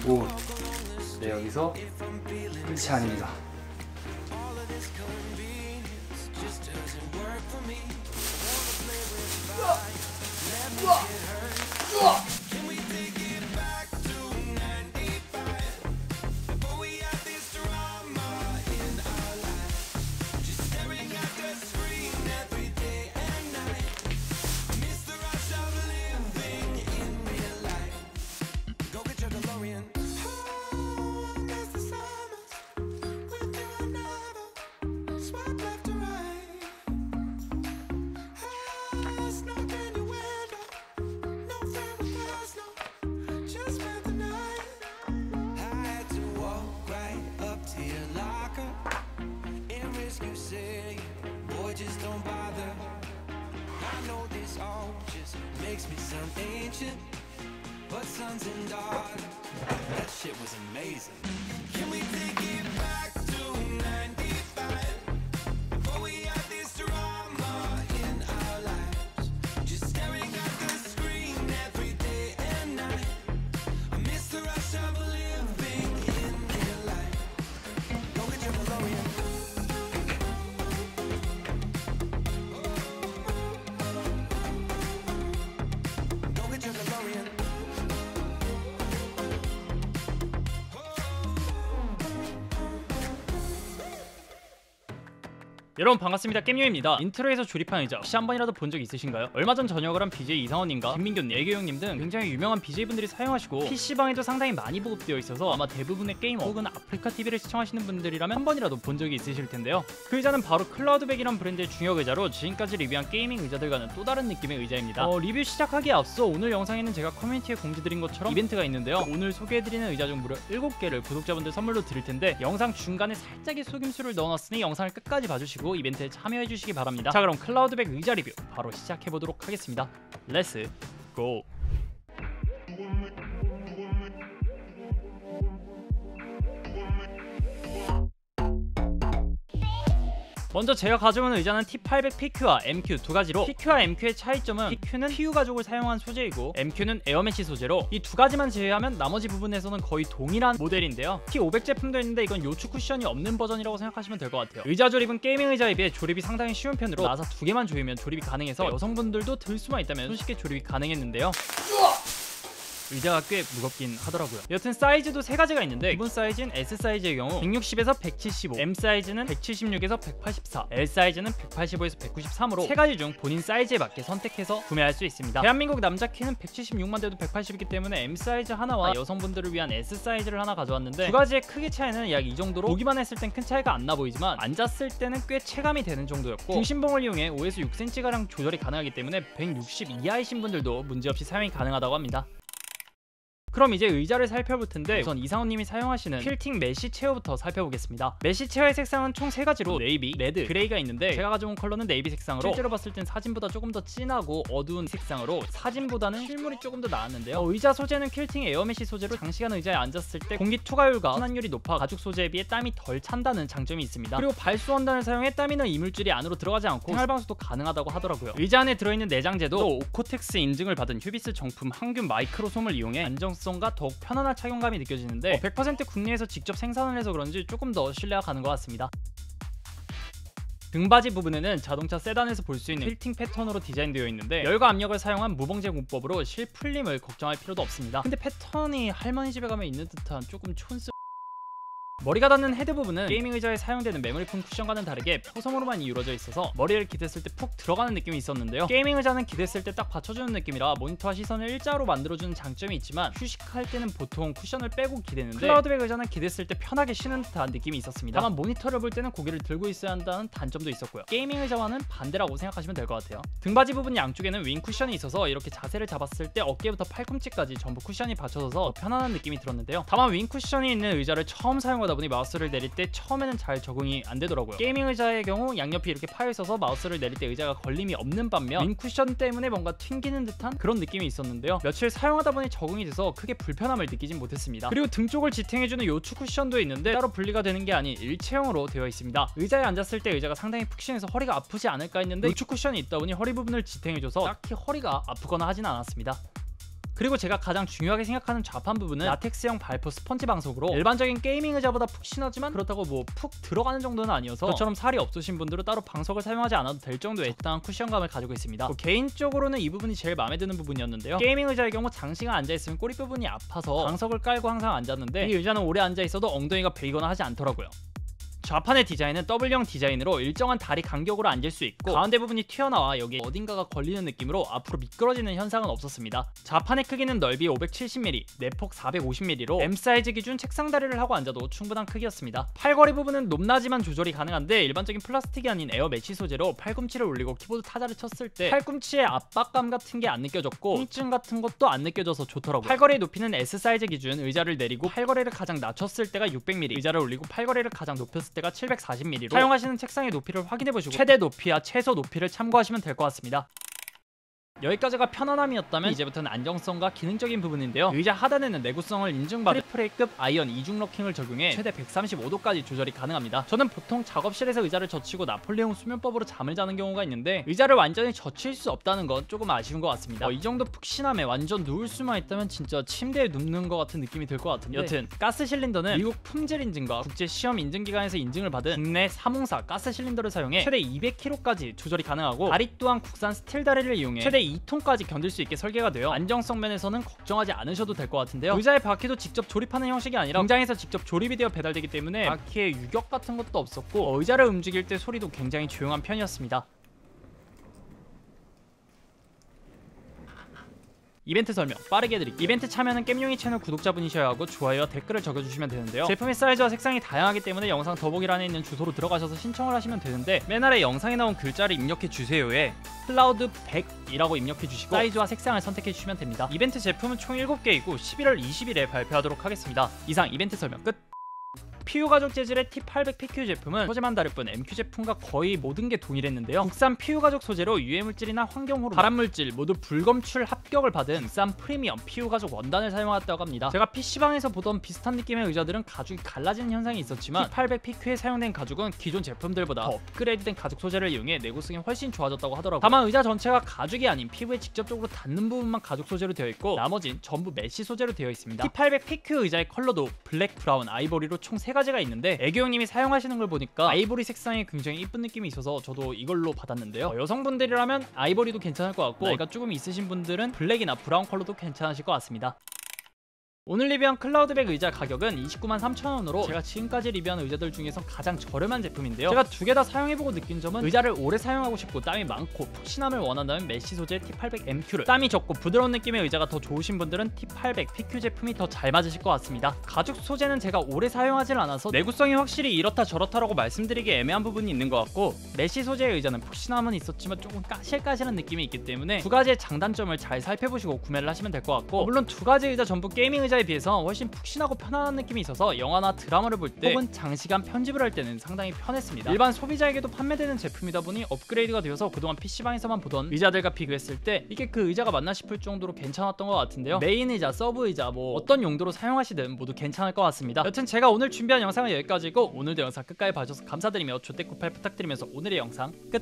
오, 네, 여기서 끝이 아닙니다. Makes me sound ancient, but sons and daughters, that shit was amazing. Can we take it back to 95? Before we had this drama in our lives, just staring at the screen every day and night. I miss the rush of living in real life. Go get your DeLorean. 여러분 반갑습니다. 겜요입니다. 인트로에서 조립한 의자 혹시 한 번이라도 본 적 있으신가요? 얼마 전 전역을 한 BJ 이상원님과 김민규님, 애교형님 등 굉장히 유명한 BJ분들이 사용하시고 PC방에도 상당히 많이 보급되어 있어서 아마 대부분의 게이머 혹은 아프리카TV를 시청하시는 분들이라면 한 번이라도 본 적이 있으실 텐데요. 그 의자는 바로 클라우드백이란 브랜드의 중역 의자로 지금까지 리뷰한 게이밍 의자들과는 또 다른 느낌의 의자입니다. 리뷰 시작하기에 앞서 오늘 영상에는 제가 커뮤니티에 공지드린 것처럼 이벤트가 있는데요. 오늘 소개해드리는 의자 중 무려 7개를 구독자분들 선물로 드릴 텐데 영상 중간에 살짝의 속임수를 넣어놨으니 영상을 끝까지 봐주시고 이벤트에 참여해주시기 바랍니다. 자, 그럼 클라우드백 의자 리뷰 바로 시작해보도록 하겠습니다. 렛츠 고! 먼저 제가 가져온 의자는 T800 PQ와 MQ 두 가지로, PQ와 MQ의 차이점은 PQ는 PU 가죽을 사용한 소재이고 MQ는 에어메쉬 소재로 이 두 가지만 제외하면 나머지 부분에서는 거의 동일한 모델인데요. T500 제품도 있는데 이건 요추 쿠션이 없는 버전이라고 생각하시면 될 것 같아요. 의자 조립은 게이밍 의자에 비해 조립이 상당히 쉬운 편으로 나사 두 개만 조이면 조립이 가능해서 여성분들도 들 수만 있다면 손쉽게 조립이 가능했는데요. 의자가 꽤 무겁긴 하더라고요. 여튼 사이즈도 세 가지가 있는데 기본 사이즈는 S 사이즈의 경우 160에서 175, M 사이즈는 176에서 184, L 사이즈는 185에서 193으로 세 가지 중 본인 사이즈에 맞게 선택해서 구매할 수 있습니다. 대한민국 남자 키는 176만 돼도 180이기 때문에 M 사이즈 하나와 여성분들을 위한 S 사이즈를 하나 가져왔는데 두 가지의 크기 차이는 약 이 정도로 보기만 했을 땐 큰 차이가 안 나 보이지만 앉았을 때는 꽤 체감이 되는 정도였고 중심봉을 이용해 5에서 6cm가량 조절이 가능하기 때문에 160 이하이신 분들도 문제없이 사용이 가능하다고 합니다. 그럼 이제 의자를 살펴볼 텐데 우선 이상원님이 사용하시는 퀼팅 메쉬 체어부터 살펴보겠습니다. 메쉬 체어의 색상은 총 3가지로 네이비, 레드, 그레이가 있는데 제가 가져온 컬러는 네이비 색상으로 실제로 봤을 땐 사진보다 조금 더 진하고 어두운 색상으로 사진보다는 실물이 조금 더 나았는데요. 의자 소재는 퀼팅 에어메쉬 소재로 장시간 의자에 앉았을 때 공기 투과율과 순환율이 높아 가죽 소재에 비해 땀이 덜 찬다는 장점이 있습니다. 그리고 발수 원단을 사용해 땀이 는 이물질이 안으로 들어가지 않고 생활방수도 가능하다고 하더라고요. 의자 안에 들어있는 내장재도 오코텍스 인증을 받은 휴비스 정품 항균 마이크로솜을 이용해 안정성과 더욱 편안한 착용감이 느껴지는데 100% 국내에서 직접 생산을 해서 그런지 조금 더 신뢰가 가는 것 같습니다. 등받이 부분에는 자동차 세단에서 볼 수 있는 퀼팅 패턴으로 디자인되어 있는데 열과 압력을 사용한 무봉제 공법으로 실 풀림을 걱정할 필요도 없습니다. 근데 패턴이 할머니 집에 가면 있는 듯한 조금 촌스 머리가 닿는 헤드 부분은 게이밍 의자에 사용되는 메모리폼 쿠션과는 다르게 포섬으로만 이루어져 있어서 머리를 기댔을 때 푹 들어가는 느낌이 있었는데요. 게이밍 의자는 기댔을 때 딱 받쳐주는 느낌이라 모니터와 시선을 일자로 만들어주는 장점이 있지만 휴식할 때는 보통 쿠션을 빼고 기대는데 클라우드백 의자는 기댔을 때 편하게 쉬는 듯한 느낌이 있었습니다. 다만 모니터를 볼 때는 고개를 들고 있어야 한다는 단점도 있었고요. 게이밍 의자와는 반대라고 생각하시면 될 것 같아요. 등받이 부분 양쪽에는 윙 쿠션이 있어서 이렇게 자세를 잡았을 때 어깨부터 팔꿈치까지 전부 쿠션이 받쳐져서 편안한 느낌이 들었는데요. 다만 윙 쿠션이 있는 의자를 처음 사용하다 보니 마우스를 내릴 때 처음에는 잘 적응이 안 되더라고요. 게이밍 의자의 경우 양옆이 이렇게 파여 있어서 마우스를 내릴 때 의자가 걸림이 없는 반면 윈 쿠션 때문에 뭔가 튕기는 듯한 그런 느낌이 있었는데요. 며칠 사용하다 보니 적응이 돼서 크게 불편함을 느끼진 못했습니다. 그리고 등 쪽을 지탱해주는 요추 쿠션도 있는데 따로 분리가 되는 게 아닌 일체형으로 되어 있습니다. 의자에 앉았을 때 의자가 상당히 푹신해서 허리가 아프지 않을까 했는데 요추 쿠션이 있다 보니 허리 부분을 지탱해줘서 딱히 허리가 아프거나 하진 않았습니다. 그리고 제가 가장 중요하게 생각하는 좌판 부분은 라텍스형 발포 스펀지 방석으로 일반적인 게이밍 의자보다 푹신하지만 그렇다고 뭐 푹 들어가는 정도는 아니어서 저처럼 살이 없으신 분들은 따로 방석을 사용하지 않아도 될 정도의 적당한 쿠션감을 가지고 있습니다. 개인적으로는 이 부분이 제일 마음에 드는 부분이었는데요. 게이밍 의자의 경우 장시간 앉아있으면 꼬리 부분이 아파서 방석을 깔고 항상 앉았는데 이 의자는 오래 앉아있어도 엉덩이가 베이거나 하지 않더라고요. 좌판의 디자인은 W형 디자인으로 일정한 다리 간격으로 앉을 수 있고 가운데 부분이 튀어나와 여기 어딘가가 걸리는 느낌으로 앞으로 미끄러지는 현상은 없었습니다. 좌판의 크기는 넓이 570mm, 내폭 450mm로 M 사이즈 기준 책상 다리를 하고 앉아도 충분한 크기였습니다. 팔걸이 부분은 높낮이만 조절이 가능한데 일반적인 플라스틱이 아닌 에어 메쉬 소재로 팔꿈치를 올리고 키보드 타자를 쳤을 때 팔꿈치의 압박감 같은 게 안 느껴졌고 통증 같은 것도 안 느껴져서 좋더라고요. 팔걸이의 높이는 S 사이즈 기준 의자를 내리고 팔걸이를 가장 낮췄을 때가 600mm, 의자를 올리고 팔걸이를 가장 높였을 때가 740mm로 사용하시는 책상의 높이를 확인해보시고 최대 높이와 최소 높이를 참고하시면 될 것 같습니다. 여기까지가 편안함이었다면 이제부터는 안정성과 기능적인 부분인데요. 의자 하단에는 내구성을 인증받은 트리플 A급 아이언 이중 럭킹을 적용해 최대 135도까지 조절이 가능합니다. 저는 보통 작업실에서 의자를 젖히고 나폴레옹 수면법으로 잠을 자는 경우가 있는데 의자를 완전히 젖힐 수 없다는 건 조금 아쉬운 것 같습니다. 이 정도 푹신함에 완전 누울 수만 있다면 진짜 침대에 눕는 것 같은 느낌이 들 것 같은데 여튼 가스 실린더는 미국 품질 인증과 국제 시험 인증기관에서 인증을 받은 국내 사몽사 가스 실린더를 사용해 최대 200kg까지 조절이 가능하고 다리 또한 국산 스틸 다리를 이용해 최대 2톤까지 견딜 수 있게 설계가 되어 안정성 면에서는 걱정하지 않으셔도 될 것 같은데요. 의자의 바퀴도 직접 조립하는 형식이 아니라 공장에서 직접 조립이 되어 배달되기 때문에 바퀴에 유격 같은 것도 없었고 의자를 움직일 때 소리도 굉장히 조용한 편이었습니다. 이벤트 설명 빠르게 해드릴게요. 이벤트 참여는 겜용이 채널 구독자분이셔야 하고 좋아요와 댓글을 적어주시면 되는데요. 제품의 사이즈와 색상이 다양하기 때문에 영상 더보기란에 있는 주소로 들어가셔서 신청을 하시면 되는데 맨 아래 영상에 나온 글자를 입력해 주세요에 클라우드 100이라고 입력해 주시고 사이즈와 색상을 선택해 주시면 됩니다. 이벤트 제품은 총 7개이고 11월 20일에 발표하도록 하겠습니다. 이상 이벤트 설명 끝. PU 가죽 재질의 T800 PQ 제품은 소재만 다를 뿐 MQ 제품과 거의 모든 게 동일했는데요. 국산 PU 가죽 소재로 유해물질이나 환경호르몬, 발암물질 모두 불검출 합격을 받은 국산 프리미엄 PU 가죽 원단을 사용하였다고 합니다. 제가 PC방에서 보던 비슷한 느낌의 의자들은 가죽이 갈라지는 현상이 있었지만 T800 PQ에 사용된 가죽은 기존 제품들보다 더 업그레이드된 가죽 소재를 이용해 내구성이 훨씬 좋아졌다고 하더라고요. 다만 의자 전체가 가죽이 아닌 피부에 직접적으로 닿는 부분만 가죽 소재로 되어 있고 나머진 전부 메쉬 소재로 되어 있습니다. T800 PQ 의자의 컬러도 블랙, 브라운, 아이보리로 총 3가지가 있는데 애교형님이 사용하시는 걸 보니까 아이보리 색상이 굉장히 이쁜 느낌이 있어서 저도 이걸로 받았는데요. 여성분들이라면 아이보리도 괜찮을 것 같고 나이가 조금 있으신 분들은 블랙이나 브라운 컬러도 괜찮으실 것 같습니다. 오늘 리뷰한 클라우드백 의자 가격은 293,000원으로 제가 지금까지 리뷰한 의자들 중에서 가장 저렴한 제품인데요. 제가 두 개 다 사용해보고 느낀 점은 의자를 오래 사용하고 싶고 땀이 많고 푹신함을 원한다면 메쉬 소재 T800 MQ를, 땀이 적고 부드러운 느낌의 의자가 더 좋으신 분들은 T800 PQ 제품이 더 잘 맞으실 것 같습니다. 가죽 소재는 제가 오래 사용하진 않아서 내구성이 확실히 이렇다 저렇다라고 말씀드리기 애매한 부분이 있는 것 같고 메쉬 소재의 의자는 푹신함은 있었지만 조금 까실까실한 느낌이 있기 때문에 두 가지의 장단점을 잘 살펴보시고 구매를 하시면 될 것 같고 물론 두 가지 의자 전부 게이밍 의자에 비해서 훨씬 푹신하고 편안한 느낌이 있어서 영화나 드라마를 볼 때 혹은 장시간 편집을 할 때는 상당히 편했습니다. 일반 소비자에게도 판매되는 제품이다 보니 업그레이드가 되어서 그동안 PC방에서만 보던 의자들과 비교했을 때 이게 그 의자가 맞나 싶을 정도로 괜찮았던 것 같은데요. 메인 의자, 서브 의자 뭐 어떤 용도로 사용하시든 모두 괜찮을 것 같습니다. 여튼 제가 오늘 준비한 영상은 여기까지고 오늘도 영상 끝까지 봐주셔서 감사드리며 조댓구팔 부탁드리면서 오늘의 영상 끝!